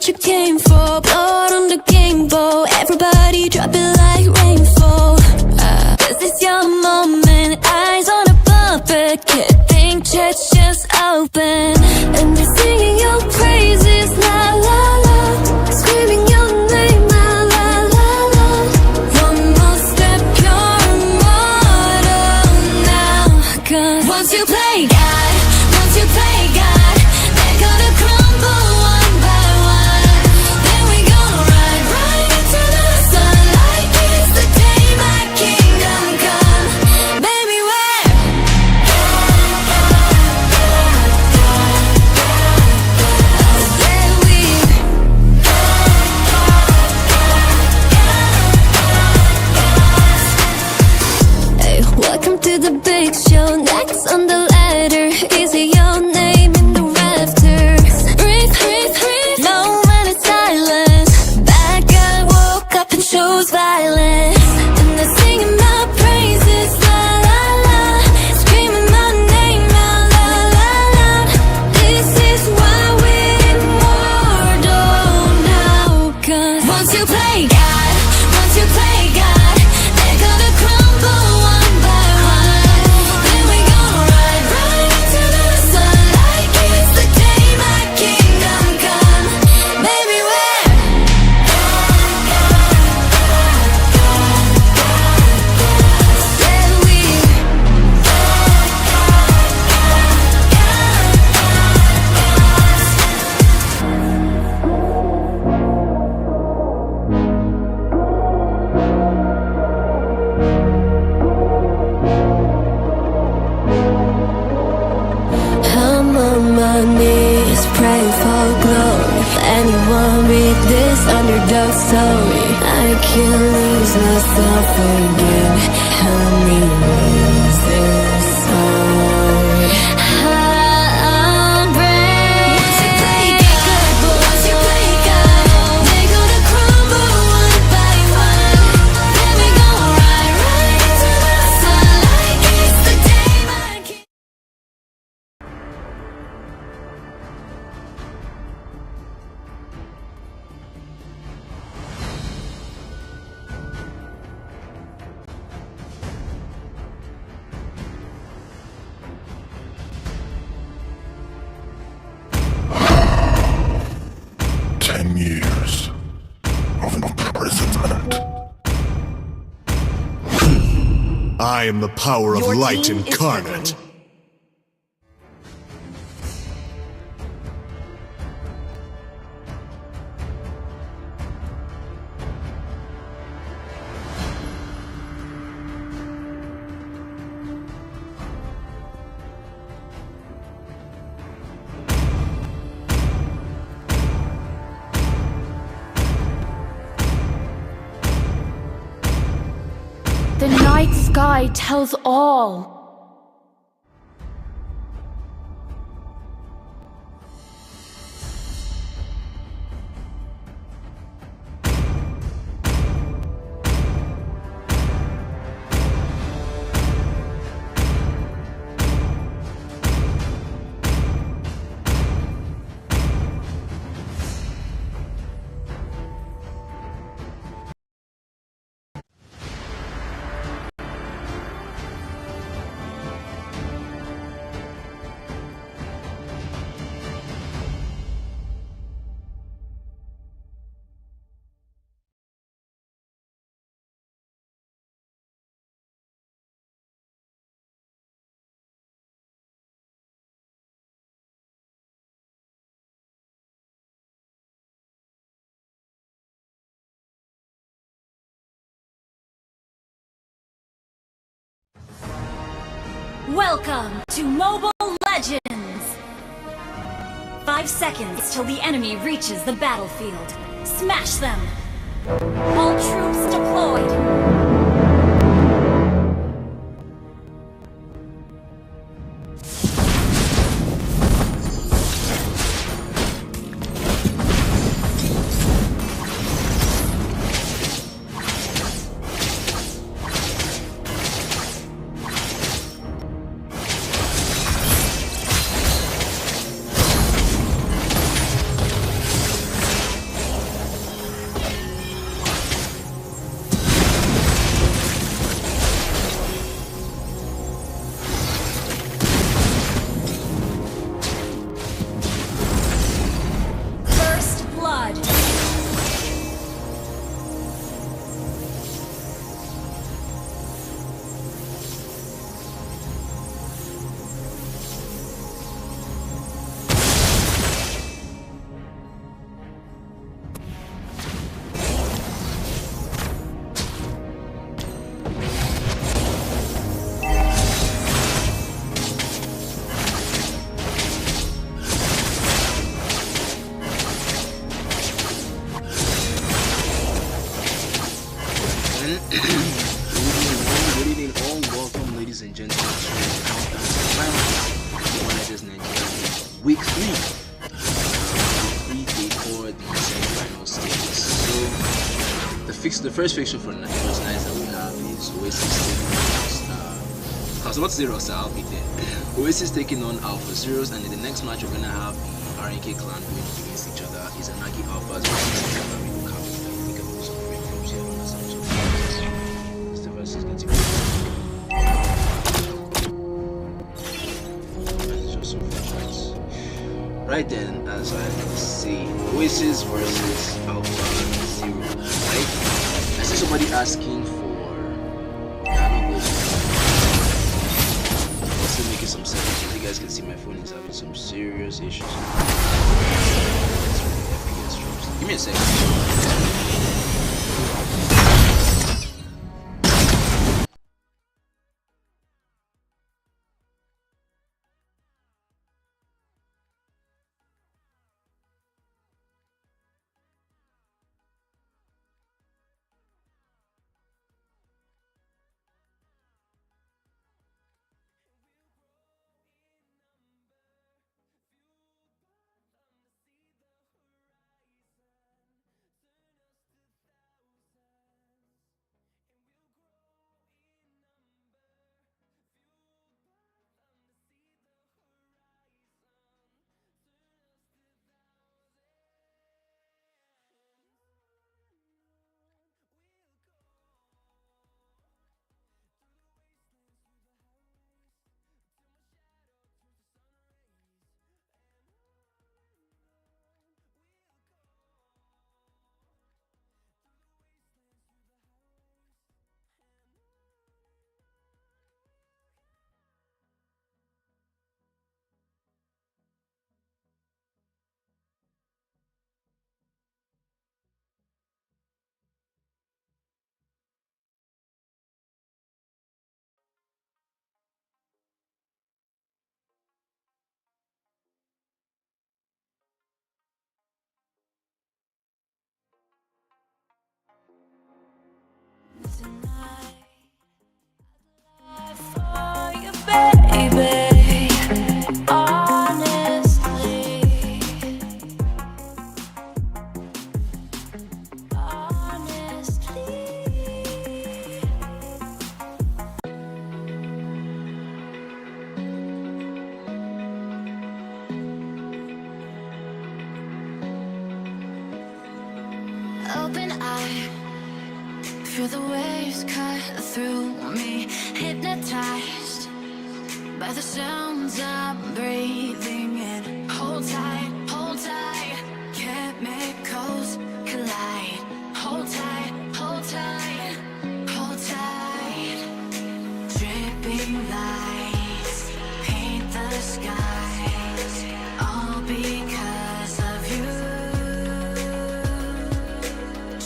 what you came for. Blood on the game bowl, everybody drop it like rainfall. This is your moment, eyes on a puppet. Can't think, chest just open. And they're singing your praises, la la la. Screaming your name, la la la la. One more step, you're immortal now. 'Cause once you play God, once you play God, they're gonna crumble one by one. Then we gonna ride right into the sun like it's the day my kingdom come. Baby, we're Hey, welcome to the big show. Next on the ladder, is it your name in the rafters? Breathe, breathe, breathe. No man is silent. Bad guy woke up and chose violence. And they're singing my praises, la la la. Screaming my name out, la la la. This is why we're immortal now. 'Cause once you play God, once you play God, they're gonna crumble one by one. Then we gonna ride right into the sun like it's the day my kingdom come. Baby, we're I'm on my knees, praying for glory. Anyone read this underdog story? I can't lose myself again. Help me lose this heart. I'm brave. Once you play God, but once you play God, they're gonna crumble one by one. Then we gonna ride right into the sun like it's the day my king. 10 years of imprisonment. I am the power of Your light team is incarnate. ready. The night sky tells all. Welcome to Mobile Legends! 5 seconds till the enemy reaches the battlefield. Smash them! All troops deployed! week 3. For the semi-final stage. So the first fixture for nights that we have is Oasis taking on I was about to say Rosa, I'll be there. Oasis taking on Alpha Zeros, and in the next match we're gonna have the RNK clan going against each other. Is Anagi Alphas versus each other. We look how we can do some great props here on the side. So the versus going to be right then, as I see, Oasis versus Alpha Zero. Right? I see somebody asking for also making some sense. As you guys can see, my phone is having some serious issues. FPS drops. Give me a second. Open eye, feel the waves cut through me, hypnotized by the sounds I'm breathing in. Hold tight, chemicals collide. Hold tight, hold tight, hold tight. Dripping lights paint the skies, all because of you.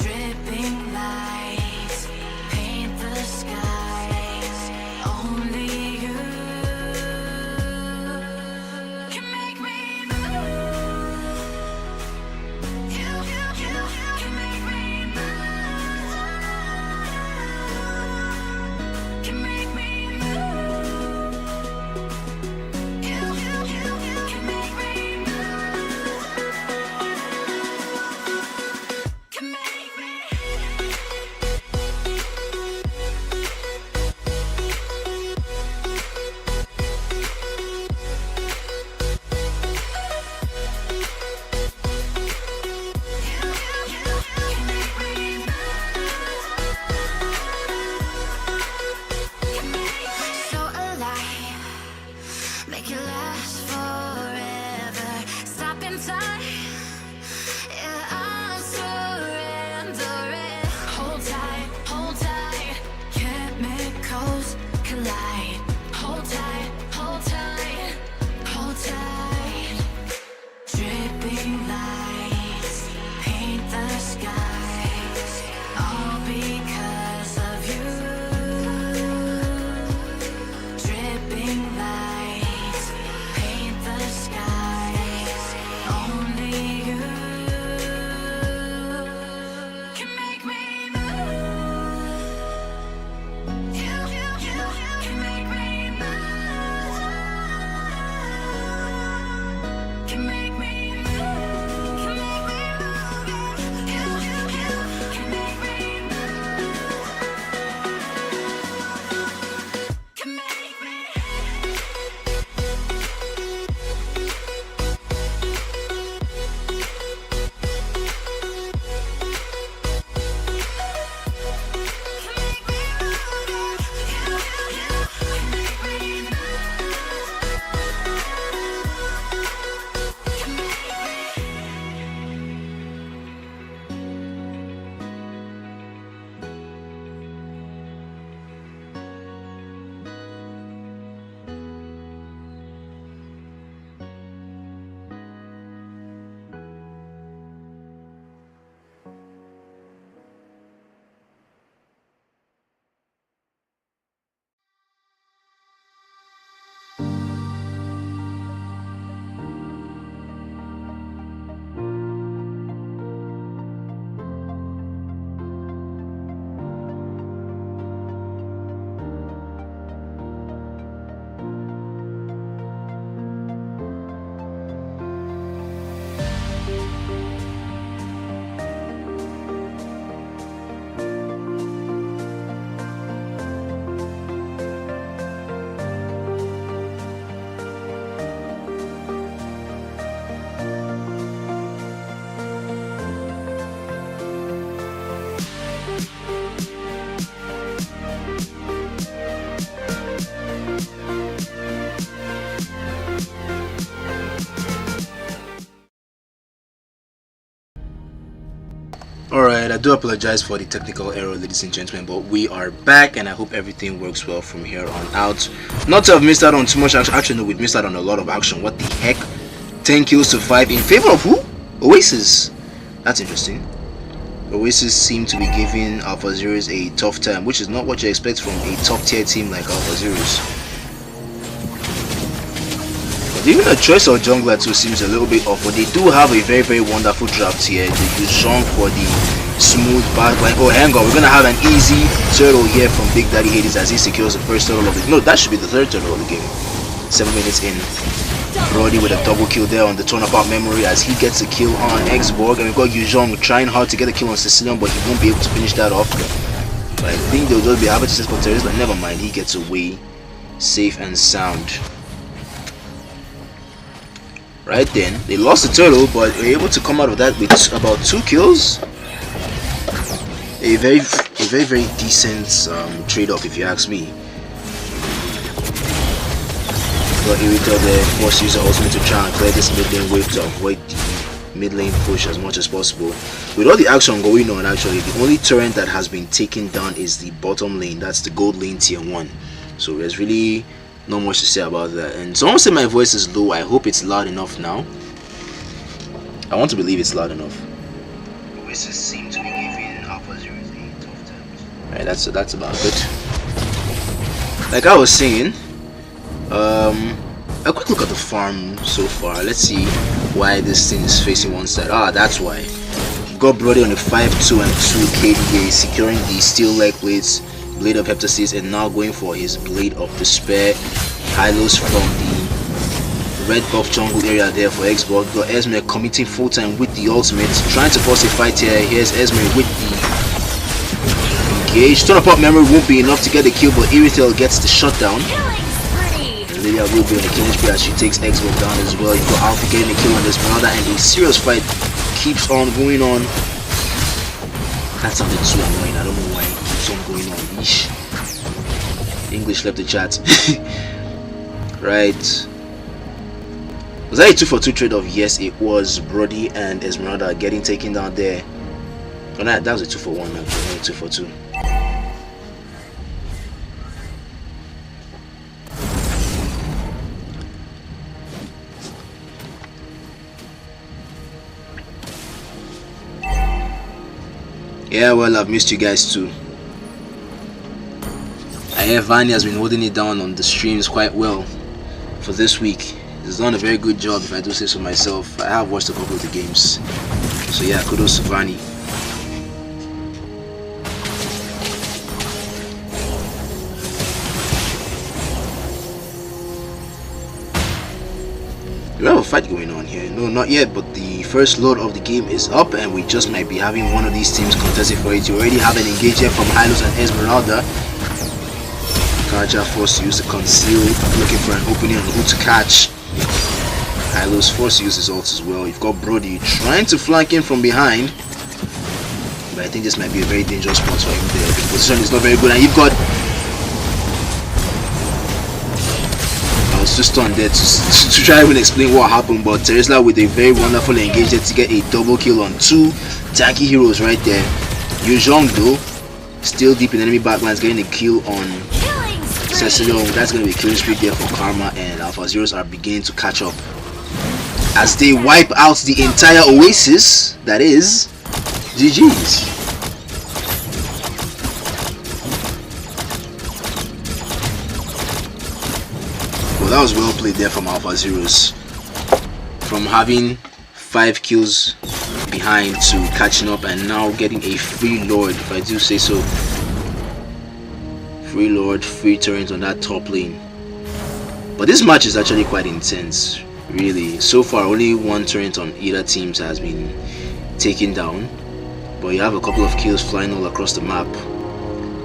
Dripping lights paint the skies, only you can make me move. You can make me move. Can make me move. You can make me move. Can make me. So alive, make it last forever. Stop in time, yeah, I'm surrendering. Hold tight, chemicals collide. Hold tight, hold tight, hold tight. Dripping lights paint the skies, all because of you. Dripping lights paint Alright, I do apologize for the technical error, ladies and gentlemen, but we are back and I hope everything works well from here on out. Not to have missed out on too much action. Actually, no, we've missed out on a lot of action. What the heck? 10 kills to 5 in favor of who? Oasis. That's interesting. Oasis seem to be giving Alpha Zeros a tough time, which is not what you expect from a top tier team like Alpha Zeros. But even the choice of jungler too seems a little bit off, but they do have a very wonderful draft here. They use Zhong for the smooth backline. Oh, hang on, we're gonna have an easy turtle here from Big Daddy Hades as he secures the first turtle of the game. No, that should be the third turtle of the game. 7 minutes in. Brody with a double kill there on the turnabout memory as he gets a kill on Xborg, and we've got Yuzhong trying hard to get a kill on Sicilian, but he won't be able to finish that off. But I think they'll just be able to for Terrorist, but never mind, he gets away safe and sound. Right then, they lost the turtle, but were able to come out of that with about 2 kills. A very decent trade-off, if you ask me. Got Irrital there, force user ultimate to try and clear this mid lane wave to avoid the mid lane push as much as possible. With all the action going on, actually, the only turret that has been taken down is the bottom lane. That's the gold lane tier 1. So there's really not much to say about that. And someone said my voice is low. I hope it's loud enough now. I want to believe it's loud enough. Oasis seem to be giving Alpha Zeros a tough time. Alright, that's about it. Like I was saying, a quick look at the farm so far. Let's see why this thing is facing one side. Ah, that's why. We've got Brody on the 5-2 and 2 KDA, securing the steel leg blades, Blade of Heptasis, and now going for his Blade of Despair. Hylos from the red buff jungle area there for Xbox. Got Esmer committing full time with the ultimate, trying to force a fight here. Here's Esmer with the engage. Turn-up memory won't be enough to get the kill, but Irrital gets the shutdown. Lilia will be on the killing spree as she takes Xbox down as well. You've got Alpha getting a kill on this Esmeralda, and a serious fight keeps on going on. That sounded so annoying. I don't know why it keeps on going on. Eesh. English left the chat. Right. Was that a 2-for-2 trade-off? Yes, it was. Brody and Esmeralda getting taken down there. Oh, no, that was a 2-for-1 actually, not a 2-for-2. Yeah, well, I've missed you guys too. I hear Vani has been holding it down on the streams quite well for this week. He's done a very good job, if I do say so myself. I have watched a couple of the games. So yeah, kudos to Vani. We have a fight going on here. No, not yet, but the first load of the game is up and we just might be having one of these teams contesting for it. You already have an engage here from Hylos and Esmeralda. Karja forced to use the conceal, looking for an opening on who to catch. Hylos forced to use his ult as well. You've got Brody trying to flank in from behind, but I think this might be a very dangerous spot for him there. The position is not very good, and you've got... I was just on there to try and explain what happened, but Teresla with a very wonderful engage there to get a double kill on 2 tanky heroes right there. Yuzhong though, still deep in enemy backlines, getting a kill on Cecilio. That's going to be a killing streak there for Karma, and Alpha Zeros are beginning to catch up as they wipe out the entire Oasis. That is GG's. Well, that was well played there from Alpha Zeros. From having 5 kills behind to catching up and now getting a free lord, if I do say so. Free lord, free turret on that top lane. But this match is actually quite intense, really. So far, only 1 turret on either teams has been taken down, but you have a couple of kills flying all across the map.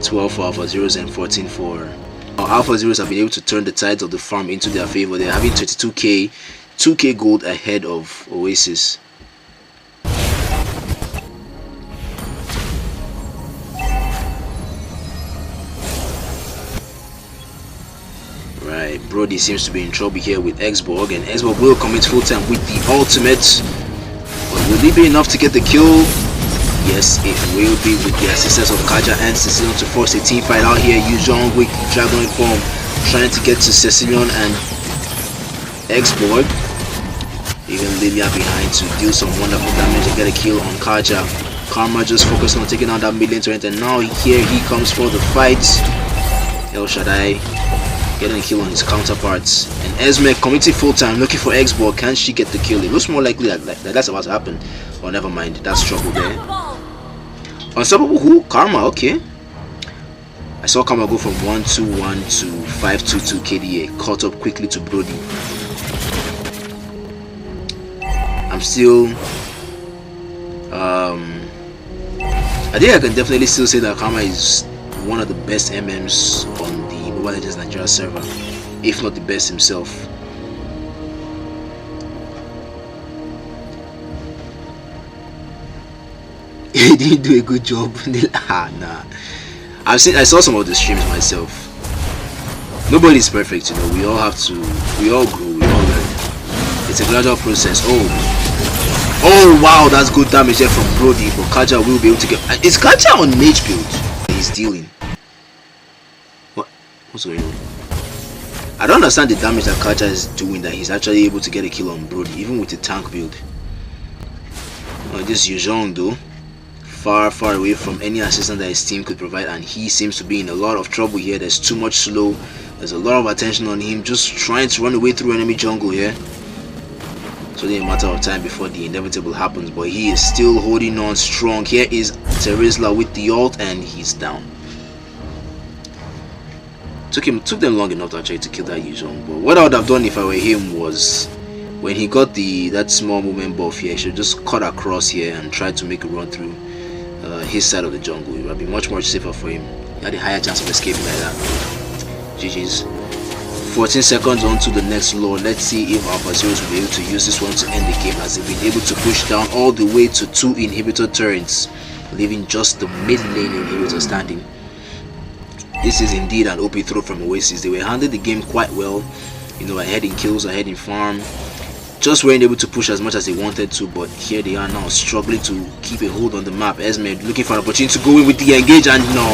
12 for Alpha Zeros and 14 for... Alpha Zeros have been able to turn the tides of the farm into their favor. They're having 22k, 2k gold ahead of Oasis. Right, Brody seems to be in trouble here with Xborg, and Xborg will commit full time with the ultimate. But will it be enough to get the kill? Yes, it will be with the assistance of Kaja and Cecilion to force a team fight out here. Yuzhong with Dragonoid form trying to get to Cecilion and X-Borg. Even Lilia behind to deal some wonderful damage and get a kill on Kaja. Karma just focused on taking out that mid lane turret, and now here he comes for the fight. El Shaddai getting a kill on his counterparts. And Esme committing full time looking for X-Borg. Can she get the kill? It looks more likely that that's about to happen. Oh, never mind. That's trouble there. Unstoppable who? Karma, okay. I saw Karma go from 121 to 522 KDA. Caught up quickly to Brody. I'm still I think I can definitely still say that Karma is one of the best MMs on the Mobile Legends Nigeria server, if not the best himself. He didn't do a good job. Nah. I saw some of the streams myself. Nobody's perfect, you know. We all grow, we all learn. It's a gradual process. Oh wow, that's good damage there from Brody, but Kaja will be able to get. Is Kaja on mage build? He's dealing. What's going on? I don't understand the damage that Kaja is doing, that he's actually able to get a kill on Brody, even with the tank build. This Yuzhong though, far away from any assistance that his team could provide, and he seems to be in a lot of trouble here. There's too much slow. There's a lot of attention on him, just trying to run away through enemy jungle here. It's only a matter of time before the inevitable happens, but he is still holding on strong. Here is Terizla with the ult, and he's down. Took them long enough to actually to kill that Yuzhong, but what I would have done if I were him was, when he got that small movement buff here, he should just cut across here and try to make a run through his side of the jungle. It would be much more safer for him. He had a higher chance of escaping like that. GG's. 14 seconds on to the next lord. Let's see if Alpha Zeros will be able to use this one to end the game, as they've been able to push down all the way to 2 inhibitor turrets, leaving just the mid lane inhibitor standing. This is indeed an OP throw from Oasis. They were handling the game quite well, you know, ahead in kills, ahead in farm. Just weren't able to push as much as they wanted to, but here they are now struggling to keep a hold on the map. Esme looking for an opportunity to go in with the engage, and no,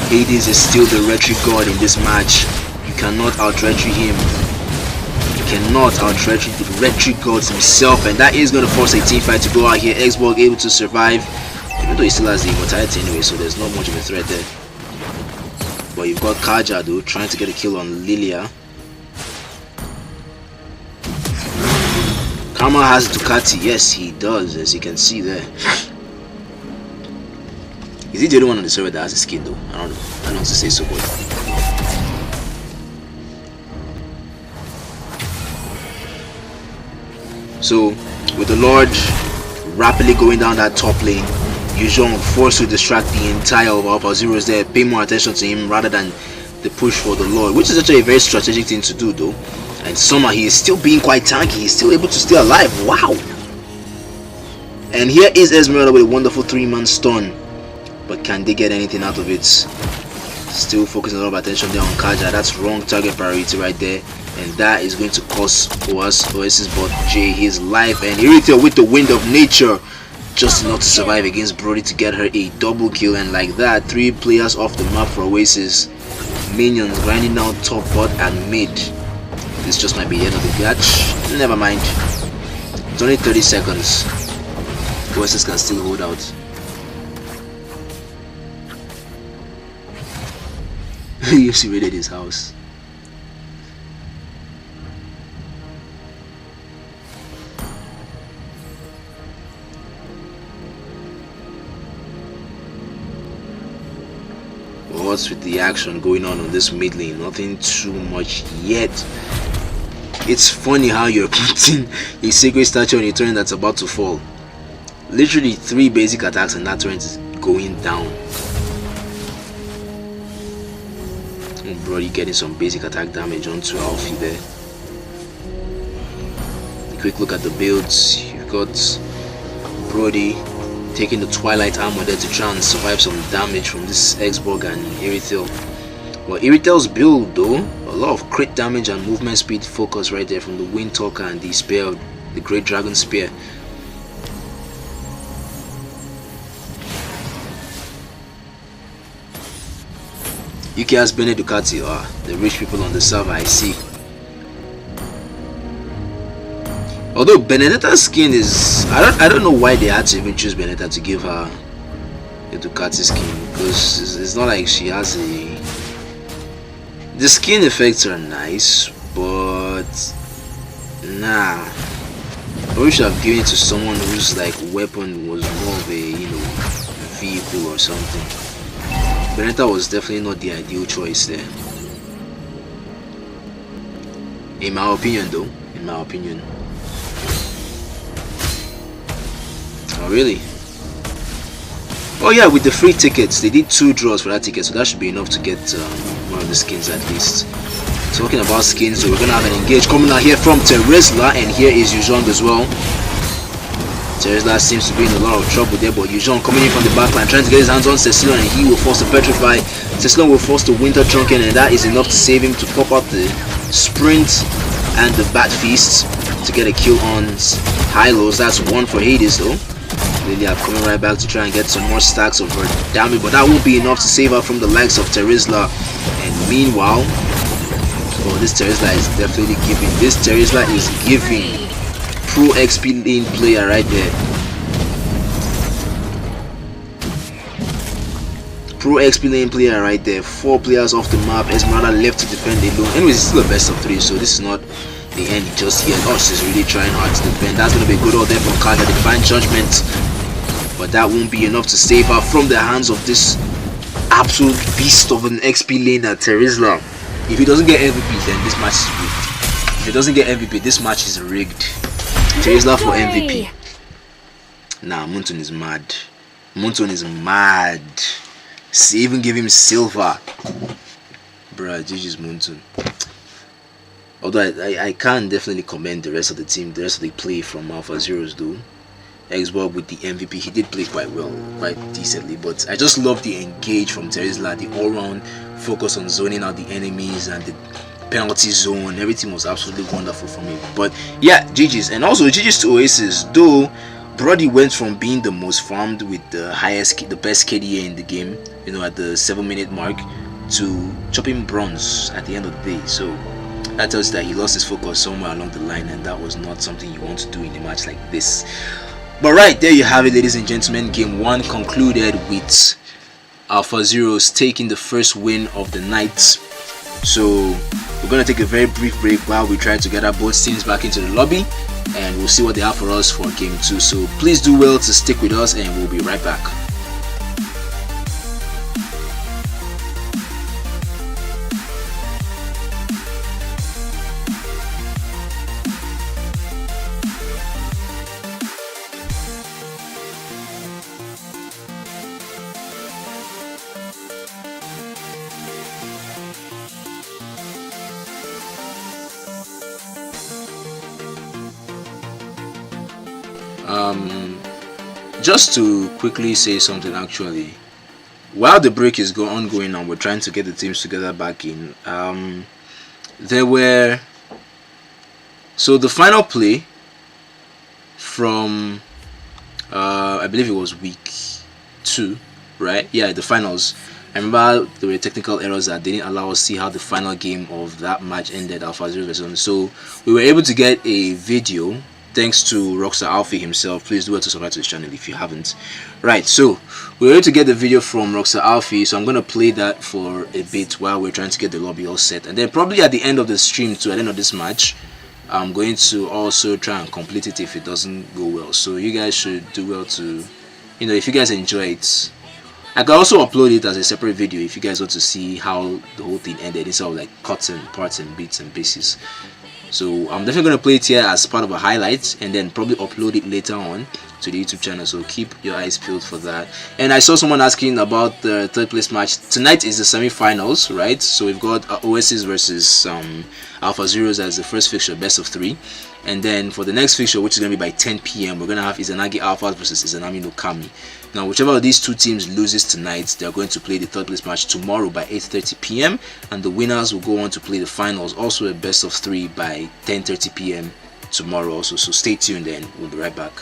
Hades is still the retry god in this match. You cannot out-retry him. You cannot out-retry the retry gods himself, and that is going to force a team fight to go out here. X-Borg able to survive, even though he still has the immortality anyway, so there's not much of a threat there. But you've got Kaja though, trying to get a kill on Lilia. Karma has Ducati. Yes, he does, as you can see there. Is he the only one on the server that has a skin though? I don't know. I don't know to say so, but so with the Lord rapidly going down that top lane, Yuzhong forced to distract the entire of Alpha Zeros there, pay more attention to him rather than the push for the Lord, which is actually a very strategic thing to do though. And somehow he is still being quite tanky. He's still able to stay alive. Wow. And here is Esmeralda with a wonderful 3-man stun. But can they get anything out of it? Still focusing a lot of attention there on Kaja. That's wrong target priority right there. And that is going to cost Oasis bot J his life. And Irithel with the wind of nature, just enough to survive against Brody to get her a double kill. And like that, 3 players off the map for Oasis. Minions grinding down top, bot and mid. This just might be the end of the match. Never mind. It's only 30 seconds. Oasis can still hold out. UFC raided his house. What's with the action going on this mid lane? Nothing too much yet. It's funny how you're putting a sacred statue on a turret that's about to fall. Literally 3 basic attacks and that turret is going down. Oh, Brody getting some basic attack damage onto Alfie there. A quick look at the builds. You've got Brody taking the Twilight armor there to try and survive some damage from this X-Borg and Irithel. Well, Irithel's build though, a lot of crit damage and movement speed focus right there from the Wind Talker and the spear, the Great Dragon Spear. UK has Bene Ducati, the rich people on the server, I see. Although Benedetta's skin is, I don't know why they had to even choose Benedetta to give her a Ducati skin, because it's not like she has a. The skin effects are nice, but nah. We should have given it to someone whose like weapon was more of a vehicle or something. Benedetta was definitely not the ideal choice there. In my opinion, though. In my opinion. Oh really? Oh yeah, with the free tickets, they did 2 draws for that ticket, so that should be enough to get one of the skins at least. Talking about skins, so we're gonna have an engage coming out here from Terizla, and here is Yuzhong as well. Terizla seems to be in a lot of trouble there, but Yuzhong coming in from the backline, trying to get his hands on Cecilion, and he will force to petrify. Cecilion will force the Winter Trunken, and that is enough to save him to pop out the sprint and the Bat Feast to get a kill on Hylos. That's 1 for Hades though. Lilia coming right back to try and get some more stacks of her damage, but that won't be enough to save her from the likes of Terizla. And meanwhile, oh, this Terizla is definitely giving. This Terizla is giving. Pro XP lane player right there. Pro XP lane player right there. 4 players off the map. Esmeralda left to defend alone. Anyways, it's still a best of 3, so this is not the end just yet. Oh, she's really trying hard to defend. That's going to be a good order from Kaja. Divine Judgment. But that won't be enough to save her from the hands of this absolute beast of an XP laner, Terizla. If he doesn't get MVP, then this match is rigged. If he doesn't get MVP, this match is rigged. Terizla for MVP. Nah, Munton is mad. Munton is mad. Even give him silver. Bruh, GG's Munton. Although I can definitely commend the rest of the team, the rest of the play from Alpha Zeros though. Xbox with the MVP, he did play quite well, quite decently, but I just love the engage from Terizla, the all-round focus on zoning out the enemies and the penalty zone. Everything was absolutely wonderful for me. But yeah, GG's. And also GG's to Oasis, though Brody went from being the most farmed with the best KDA in the game, at the 7-minute mark, to chopping bronze at the end of the day. So that tells you that he lost his focus somewhere along the line, and that was not something you want to do in a match like this. But right, there you have it, ladies and gentlemen. Game 1 concluded with Alpha Zeros taking the first win of the night. So we're going to take a very brief break while we try to gather both teams back into the lobby, and we'll see what they have for us for Game 2. So please do well to stick with us, and we'll be right back. Just to quickly say something, actually, while the break is ongoing and we're trying to get the teams together back in, so the final play from I believe it was week 2, right? Yeah, the finals. I remember there were technical errors that didn't allow us to see how the final game of that match ended, Alpha Zero versus. So we were able to get a video thanks to Rockstar Alfie himself. Please do well to subscribe to this channel if you haven't. Right, so we were able to get the video from Rockstar Alfie, so I'm going to play that for a bit while we're trying to get the lobby all set. And then probably at the end of the stream, at the end of this match, I'm going to also try and complete it if it doesn't go well. So you guys should do well to, if you guys enjoy it. I can also upload it as a separate video if you guys want to see how the whole thing ended instead of like cuts and parts and bits and pieces. So I'm definitely going to play it here as part of a highlight, and then probably upload it later on to the YouTube channel, so keep your eyes peeled for that. And I saw someone asking about the 3rd place match. Tonight is the semi-finals, right? So we've got Oasis versus Alpha Zeros as the first fixture, best of 3. And then for the next fixture, which is going to be by 10 PM, we're going to have Izanagi Alphas versus Izanami no Kami. Now, whichever of these 2 teams loses tonight, they're going to play the 3rd place match tomorrow by 8:30 PM, and the winners will go on to play the finals, also a best of 3 by 10:30 PM tomorrow also. So stay tuned, and we'll be right back.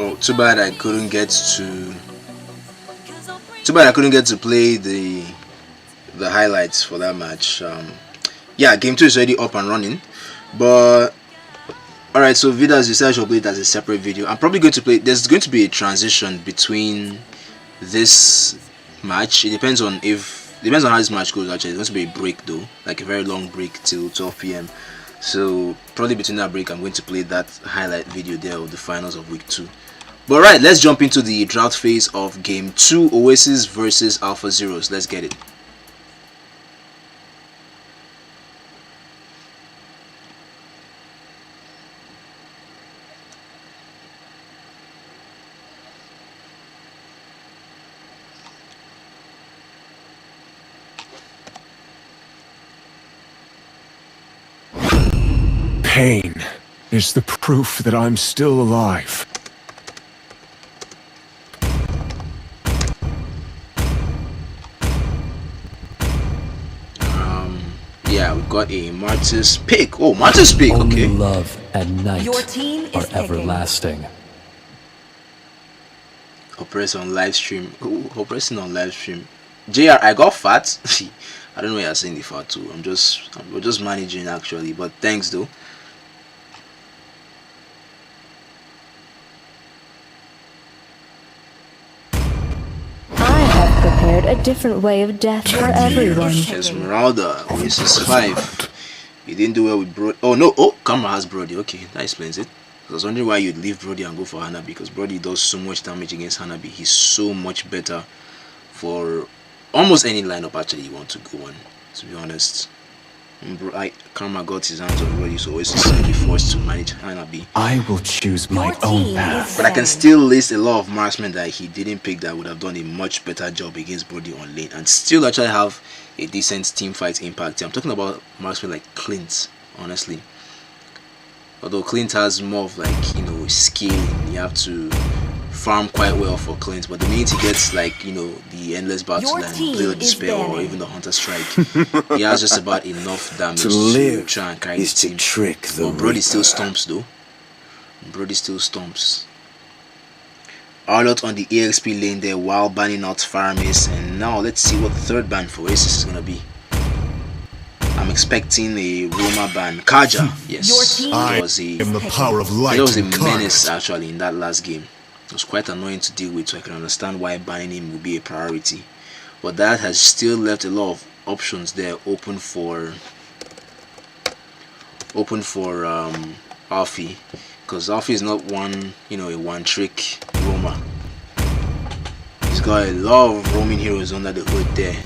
Oh, too bad I couldn't get to. Too bad I couldn't get to play the highlights for that match. Yeah, game 2 is already up and running, but alright. So Vidas decided to play it as a separate video. I'm probably going to play. There's going to be a transition between this match. It depends on how this match goes. Actually, there's going to be a break though, like a very long break till 12 p.m. So probably between that break, I'm going to play that highlight video there of the finals of week 2. But right, let's jump into the drought phase of game 2, Oasis versus Alpha Zeros. Let's get it. Pain is the proof that I'm still alive. Yeah, we've got a Martyrs pick. Oh, Martyrs pick. Only Okay. love and night Your team is are picking. everlasting. Oppress on live stream. Ooh, oppressing on live stream. JR, I got fat. I don't know why you're saying the fat too. We're just managing actually. But thanks though. I have prepared a different way of death for everyone. Esmeralda, Oasis 5. You didn't do well with Brody. Oh no, oh, Camera has Brody. Okay, that explains it. I was wondering why you'd leave Brody and go for Hanabi, because Brody does so much damage against Hanabi. He's so much better for almost any lineup actually you want to go on, to be honest. Karma got his hands on Brody, so Oasis will be forced to manage Hanabi. I will choose my own path. But I can still list a lot of marksmen that he didn't pick that would have done a much better job against Brody on lane and still actually have a decent team fight impact. I'm talking about marksmen like Clint, honestly. Although Clint has more of like, you know, skill, you have to farm quite well for Clint, but the minute he gets like, you know, the endless battle and Blade of Despair or even the Hunter Strike, he has just about enough damage to try and carry his team. But Brody still stomps though. Brody still stomps. Arlott on the EXP lane there while banning out Faramis, and now let's see what the third ban for Oasis is gonna be. I'm expecting a Roma ban. Kaja, yes. I am the power of light. That was a and menace colors. actually in that last game. It was quite annoying to deal with, so I can understand why banning him would be a priority. But that has still left a lot of options there open for Alfie, because Alfie is not one, you know, a one-trick roamer. He's got a lot of roaming heroes under the hood there.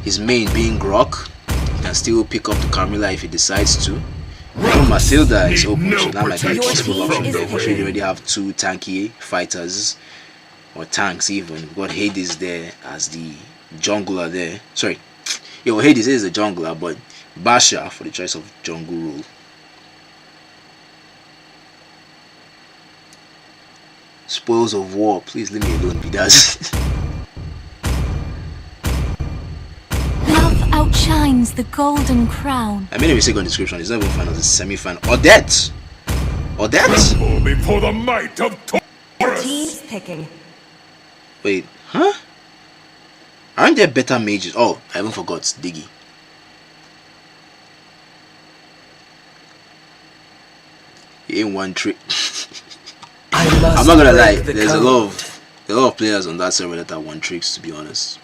His main being Grok. He can still pick up the Carmilla if he decides to. Matilda is open, so that might be a possible option there. Especially you already have two tanky fighters, or tanks even. We've got Hades there as the jungler there. Sorry, yeah, well, Hades is a jungler, but Basha for the choice of jungle role. Spoils of war, please leave me alone, Vidas. Love outshines the golden crown. I made a mistake on the description. It's not even finals, it's semi-final. Odette! Odette? Before the might of Team's picking. Wait, huh? Aren't there better mages? Oh, I even forgot. Diggy. He ain't one trick. I'm not gonna lie, there's a lot of players on that server that are one tricks, to be honest.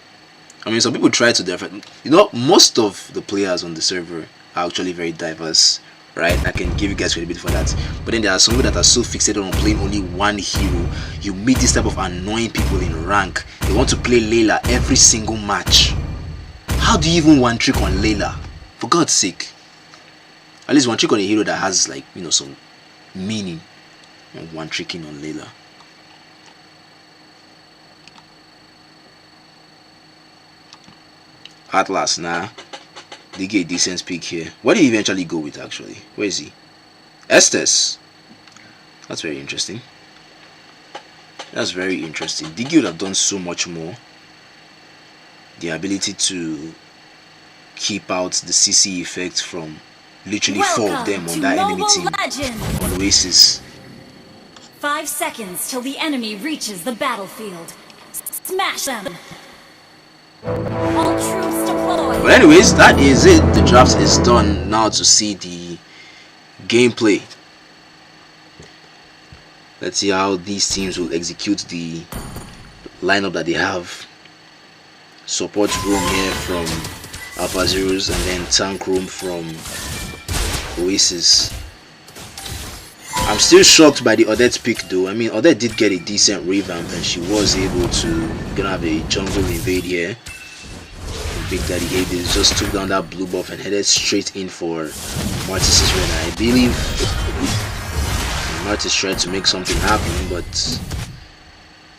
I mean, some people try to different. You know, most of the players on the server are actually very diverse, right? I can give you guys credibility for that. But then there are some people that are so fixated on playing only one hero. You meet this type of annoying people in rank. They want to play Layla every single match. How do you even one trick on Layla? For God's sake. At least one trick on a hero that has, like, you know, some meaning. And one tricking on Layla. Atlas, nah. They get a decent pick here. What do you eventually go with actually? Where is he? Estes. That's very interesting. That's very interesting. Diggy would have done so much more. The ability to keep out the CC effect from literally four of them on that enemy team on Oasis. 5 seconds till the enemy reaches the battlefield. Smash them! All troops deployed! But anyways, that is it. The draft is done. Now to see the gameplay. Let's see how these teams will execute the lineup that they have. Support room here from Alpha Zeros, and then tank room from Oasis. I'm still shocked by the Odette pick though. I mean, Odette did get a decent revamp and she was able to gonna have a jungle invade here. Big Daddy Hades just took down that blue buff and headed straight in for Martis' Rena. I believe Martis tried to make something happen, but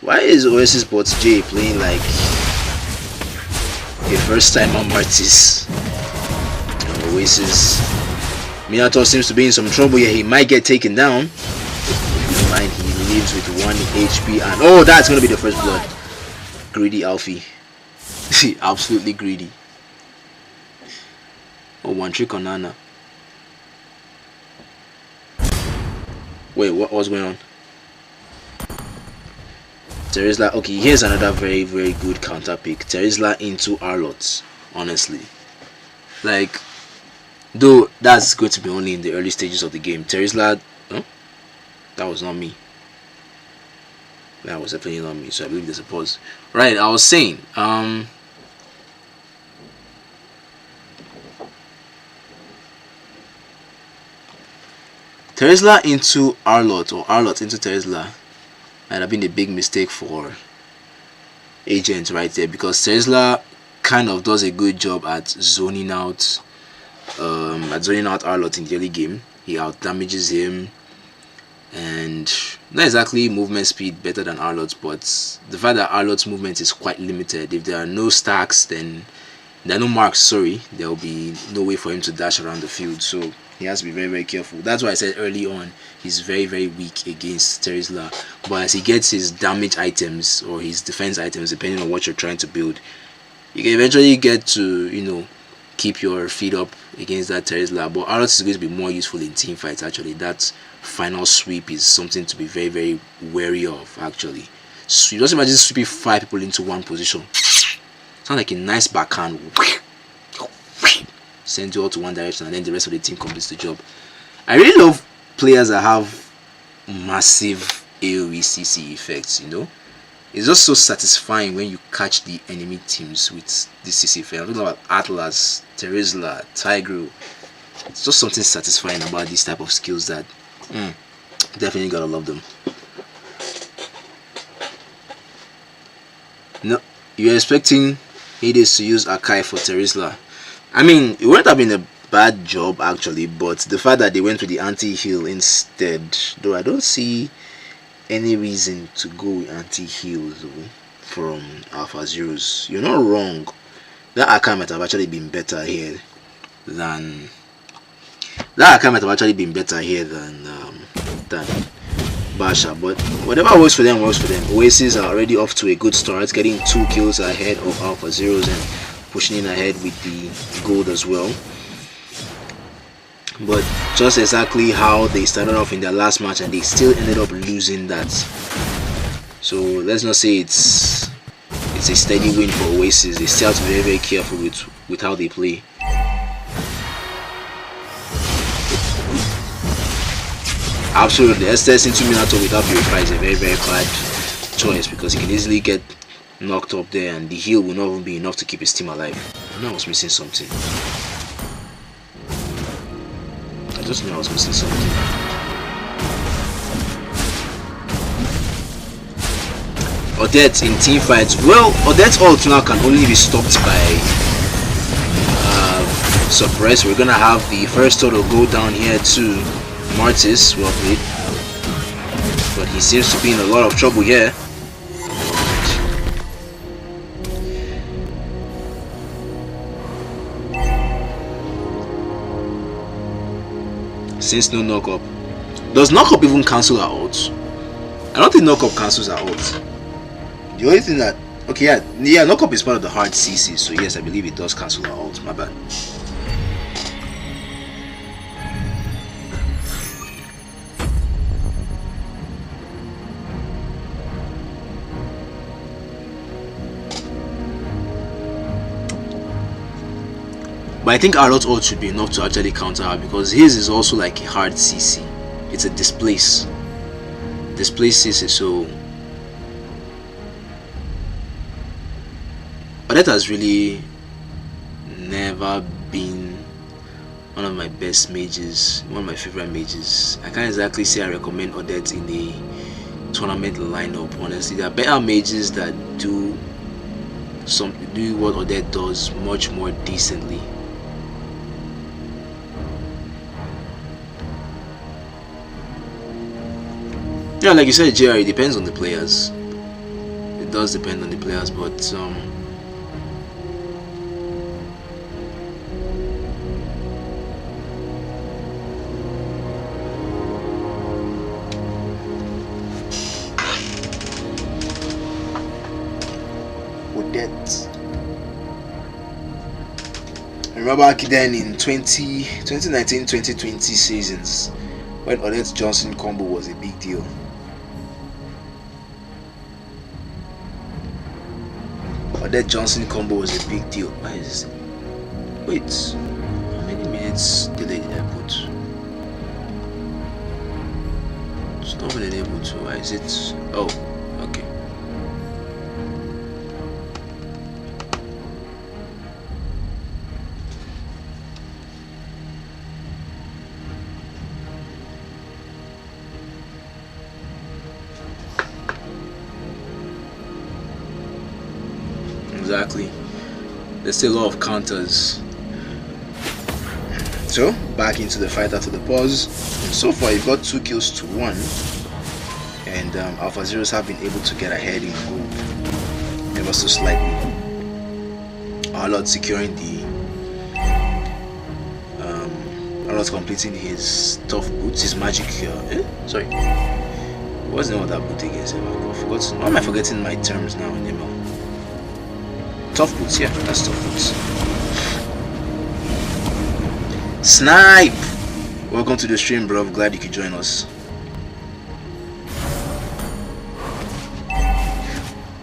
why is Oasis bot J playing like a first time on Martis? Oasis Minator seems to be in some trouble here. He might get taken down. Never mind, he leaves with 1 HP and oh, that's gonna be the first blood. Greedy Alfie. Absolutely greedy. Oh, one trick on Nana. Wait, what's going on? Terizla, okay, here's another very, very good counter pick. Terizla into Arlott, honestly. Like, though that's going to be only in the early stages of the game. Terizla, huh? That was not me. That was definitely not me, so I believe there's a pause. Right, I was saying, Terizla into Arlott or Arlott into Terizla might have been a big mistake for Agent right there, because Terizla kind of does a good job at zoning out Arlott in the early game. He out damages him, and not exactly movement speed better than Arlott's, but the fact that Arlott's movement is quite limited. If there are no stacks, then there are no marks, sorry, there will be no way for him to dash around the field, so he has to be very, very careful. That's why I said early on he's very, very weak against Terizla, but as he gets his damage items or his defense items, depending on what you're trying to build, you can eventually get to, you know, keep your feet up against that Terizla. But Arlott is going to be more useful in team fights. Actually, that final sweep is something to be very, very wary of. Actually, so you just imagine sweeping 5 people into one position. Sounds like a nice backhand. Send you all to one direction, and then the rest of the team completes the job. I really love players that have massive AoE CC effects, you know. It's just so satisfying when you catch the enemy teams with this CC effect. I'm talking about Atlas, Terizla, Tigro. It's just something satisfying about these type of skills that definitely gotta love them. No, you're expecting Hades to use Akai for Terizla. I mean, it wouldn't have been a bad job actually, but the fact that they went with the anti-heal instead, though I don't see any reason to go with anti-heals from Alpha Zeros. You're not wrong. That Akai might have actually been better here than Basha, but whatever works for them works for them. Oasis are already off to a good start, getting 2 kills ahead of Alpha Zeros and pushing in ahead with the gold as well. But just exactly how they started off in their last match, and they still ended up losing that. So let's not say it's a steady win for Oasis. They still have to be very, very careful with how they play. Absolutely, Estes into Minato without Purify is a very, very bad choice, because he can easily get knocked up there, and the heal will not even be enough to keep his team alive. I know I was missing something. I just knew I was missing something. Odette in team fights. Well, Odette's ult now can only be stopped by suppress. We're gonna have the first total go down here to Martis. Well played, but he seems to be in a lot of trouble here. Since no knock-up. Does knock-up even cancel our ult? I don't think knock-up cancels our ult. The only thing that... Okay, yeah, knock-up is part of the hard CC, so yes, I believe it does cancel our ult. My bad. But I think Arlot's ult should be enough to actually counter her, because his is also like a hard CC. It's a displace CC, so Odette has really never been one of my best mages, one of my favorite mages. I can't exactly say I recommend Odette in the tournament lineup. Honestly, there are better mages that do what Odette does much more decently. Yeah, like you said, JR, it depends on the players. It does depend on the players, but Odette. I remember back then in 2019-2020 seasons when Odette Johnson combo was a big deal. Odette Johnson combo was a big deal. Why is this? Wait, how many minutes delay did I put? It's not been able to. Why is it? Oh, okay. Exactly. There's still a lot of counters. So back into the fight after the pause. And so far you've got 2 kills to 1, and Alpha Zeros have been able to get ahead in gold ever so slightly. Arlott securing the Arlott completing his tough boots, his magic sorry, what's the name of that boot again? I forgot. Why am I forgetting my terms now in ML? Tough boots, yeah, that's tough boots. Snipe! Welcome to the stream, bro. Glad you could join us. I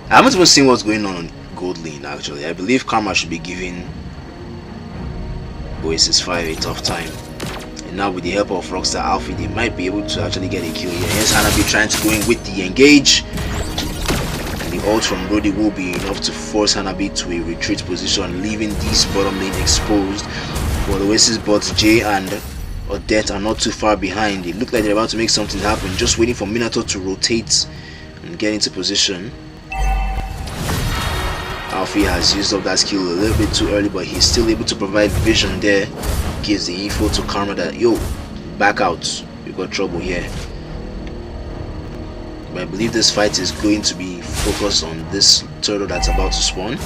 haven't even seen what's going on Gold Lane actually. I believe Karma should be giving Oasis 5 a tough time. And now with the help of Rockstar Alfie, they might be able to actually get a kill here. Here's Hanabi trying to go in with the engage. The ult from Brody will be enough to force Hanabi to a retreat position, leaving this bottom lane exposed. But Oasis bots Jay and Odette are not too far behind. They look like they're about to make something happen, just waiting for Minato to rotate and get into position. Alfie has used up that skill a little bit too early, but he's still able to provide vision there. Gives the info to Karma that, yo, back out, we got trouble here. But I believe this fight is going to be focused on this turtle that's about to spawn.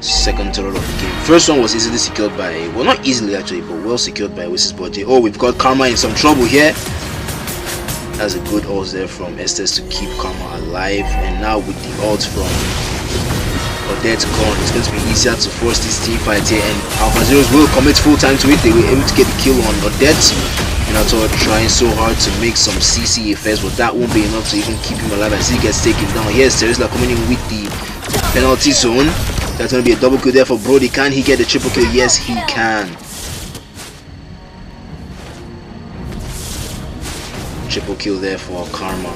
Second turtle of the game. First one was easily secured by, well, not easily actually, but well secured by Oasis Budget. Oh, we've got Karma in some trouble here. That's a good ult there from Estes to keep Karma alive. And now with the ult from Odette gone, it's going to be easier to force this team fight here. And Alpha Zeros will commit full time to it. They were able to get the kill on Odette. Minato trying so hard to make some CC effects, but that won't be enough to even keep him alive as he gets taken down. Here's Teresla coming in with the penalty zone. That's going to be a double kill there for Brody. Can he get the triple kill? Yes, he can. Triple kill there for Karma.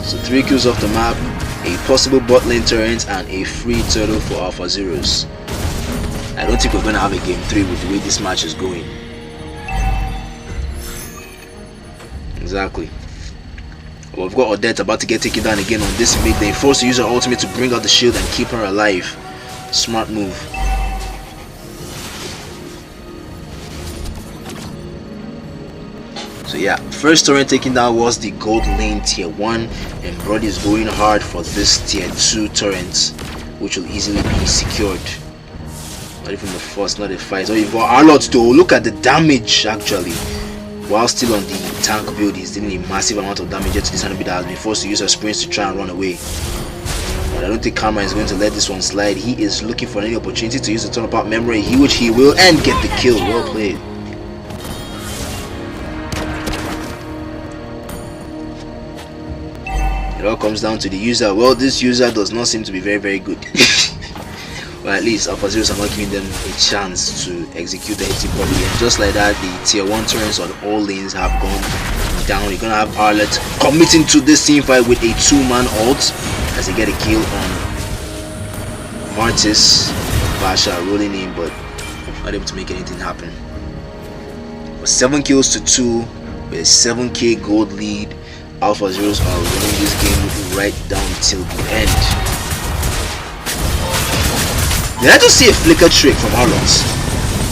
So 3 kills off the map, a possible bot lane turret, and a free turtle for Alpha Zeros. I don't think we're going to have a game 3 with the way this match is going. Exactly. Well, we've got Odette about to get taken down again on this mid lane. Forced to use her ultimate to bring out the shield and keep her alive. Smart move. So yeah, first turret taken down was the gold lane tier 1, and Brody is going hard for this tier 2 turret, which will easily be secured. Not even the first, not the fight. So you've got Arlott though. Look at the damage actually. While still on the tank build, he's dealing a massive amount of damage to this Hanabi that has been forced to use her sprints to try and run away. But I don't think Karma is going to let this one slide. He is looking for any opportunity to use the turn apart memory, which he will, and get the kill. Well played. It all comes down to the user. Well, this user does not seem to be very good. But at least Alpha Zeros are not giving them a chance to execute the hit properly. And just like that, the tier 1 turrets on all lanes have gone down. You're gonna have Arlet committing to this team fight with a 2-man ult as they get a kill on Martis. Basha rolling in, but not able to make anything happen. But 7 kills to 2 with a 7k gold lead. Alpha Zeros are running this game right down till the end. Did I just see a flicker trick from Arlot?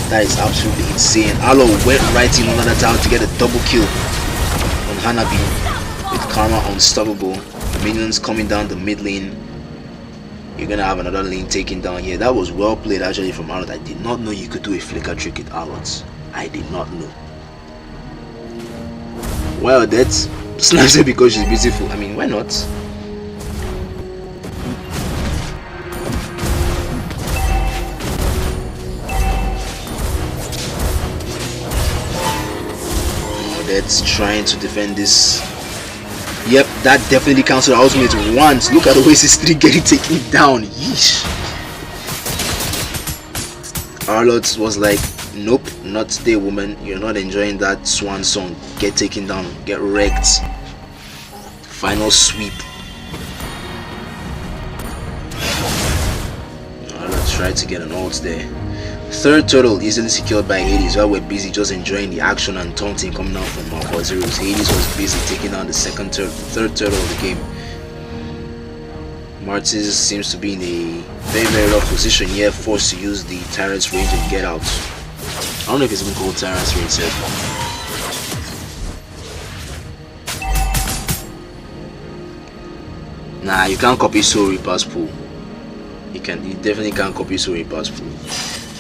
That is absolutely insane. Arlot went right in on that tower to get a double kill on Hanabi with Karma unstoppable. Minions coming down the mid lane. You're gonna have another lane taken down here. That was well played actually from Arlot. I did not know you could do a flicker trick with Arlot. I did not know. Well, that's snaps her because she's beautiful. I mean, why not? That's trying to defend this. Yep, that definitely counts to ultimate once. Look at Oasis 3 getting taken down. Yeesh. Arlot was like, nope, not today, woman. You're not enjoying that swan song. Get taken down. Get wrecked. Final sweep. Arlot tried to get an ult there. Third turtle easily secured by Hades while we're busy just enjoying the action and taunting coming out from Alpha Zeros. Hades was busy taking down the third turtle of the game. Martis seems to be in a very rough position here, forced to use the Tyrant's range and get out. I don't know if it's even called Tyrant's range yet. Nah, you can't copy Soul Reaper's pool. You definitely can't copy Soul Reaper's pool.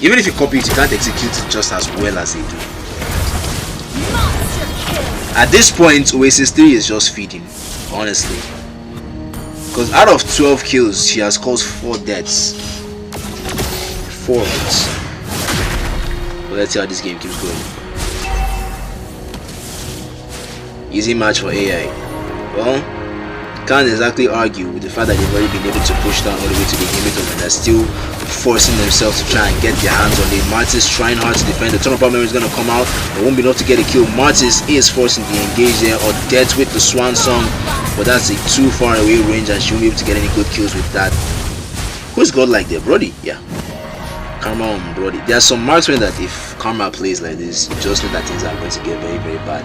Even if you copy it, you can't execute it just as well as they do. At this point, Oasis 3 is just feeding, honestly. Because out of 12 kills, she has caused 4 deaths. 4 of it. But let's see how this game keeps going. Easy match for AI. Well, can't exactly argue with the fact that they've already been able to push down all the way to the inhibitor and they're still forcing themselves to try and get their hands on it. Martis trying hard to defend. The turn up memory is going to come out. It won't be enough to get a kill. Martis is forcing the engage there, or dead with the swan song, but that's a too far away range and she won't be able to get any good kills with that. Who's god like there? Brody? Yeah. Karma on Brody. There are some marksmen that if Karma plays like this, you just know that things are going to get very bad.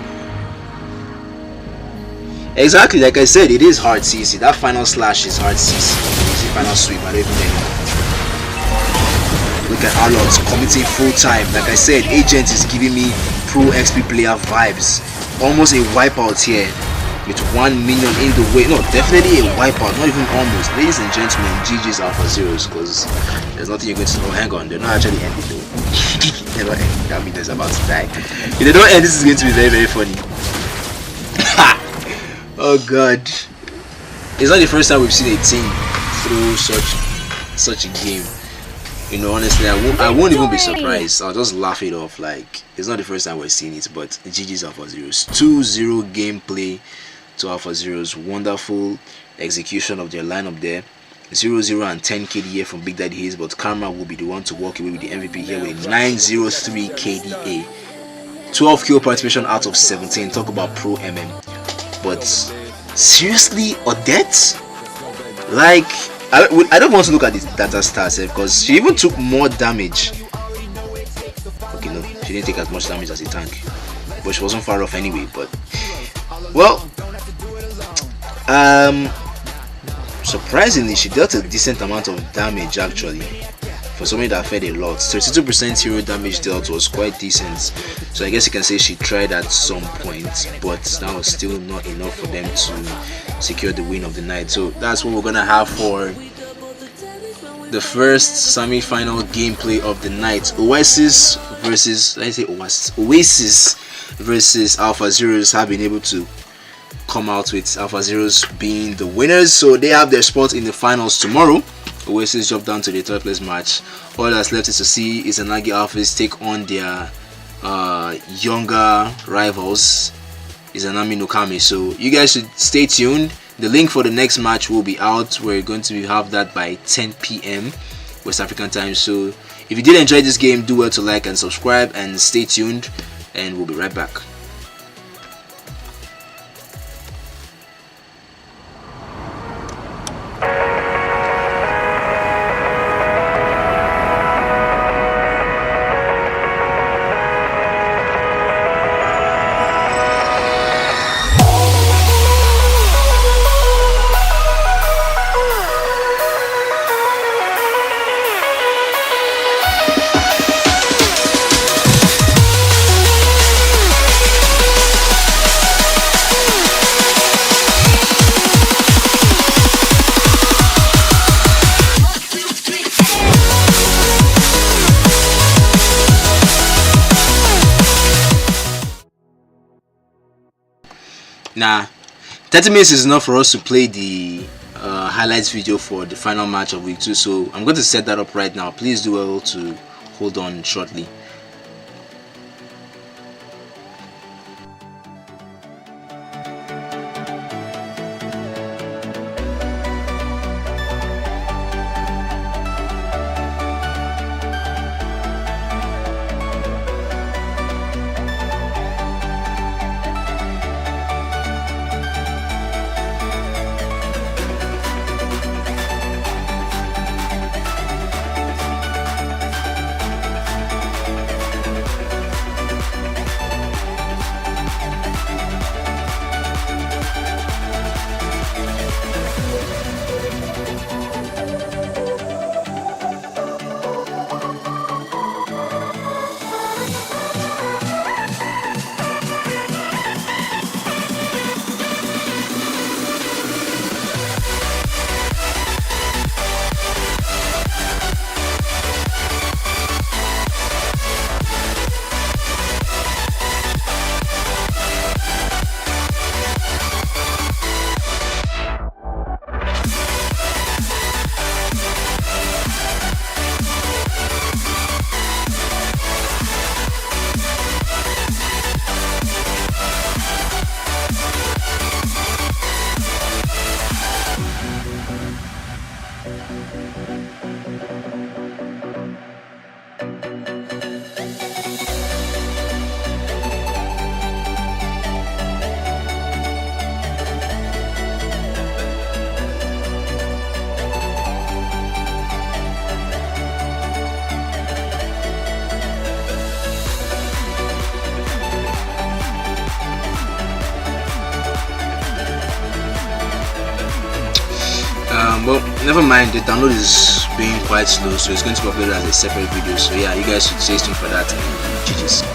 Exactly, like I said, it is hard CC. That final slash is hard CC. Final sweep, I don't even know. Look at Arlot committing full time. Like I said, Agent is giving me pro XP player vibes. Almost a wipeout here with 1 minion in the way. No, definitely a wipeout, not even almost. Ladies and gentlemen, GG's Alpha Zeros, because there's nothing you're going to. Oh, hang on, they're not actually ending though. They're not ending. That means they're about to die. If they don't end, this is going to be very funny. Oh god, it's not the first time we've seen a team through such a game. You know, honestly, I won't even be surprised. I'll just laugh it off. Like, it's not the first time we're seeing it, but GG's Alpha Zeros. 2-0 gameplay to Alpha Zeros. Wonderful execution of their lineup there. 0-0 and 10 KDA from Big Daddy Hayes, but Karma will be the one to walk away with the MVP here with 903 KDA. 12 kill participation out of 17. Talk about pro MM. But seriously, Odette? Like, I don't want to look at the data stats because she even took more damage. Okay, no, she didn't take as much damage as a tank, but she wasn't far off anyway. But well, surprisingly, she dealt a decent amount of damage actually. For somebody that fed a lot, 32% hero damage dealt was quite decent. So I guess you can say she tried at some point, but that was still not enough for them to secure the win of the night. So that's what we're gonna have for the first semi-final gameplay of the night. Oasis versus Oasis versus Alpha Zeros have been able to come out with Alpha Zeros being the winners. So they have their spot in the finals tomorrow. Oasis dropped down to the third place match. All that's left is to see Izanagi Alphas take on their younger rivals, Izanami Nokami. So you guys should stay tuned. The link for the next match will be out. We're going to have that by 10 p.m. West African time. So if you did enjoy this game, do well to like and subscribe and stay tuned, and we'll be right back. Nah, 30 minutes is enough for us to play the highlights video for the final match of week 2, so I'm going to set that up right now. Please do well to hold on shortly. Well, never mind, the download is being quite slow, so it's going to be uploaded as a separate video. So yeah, you guys should stay tuned for that. GG's.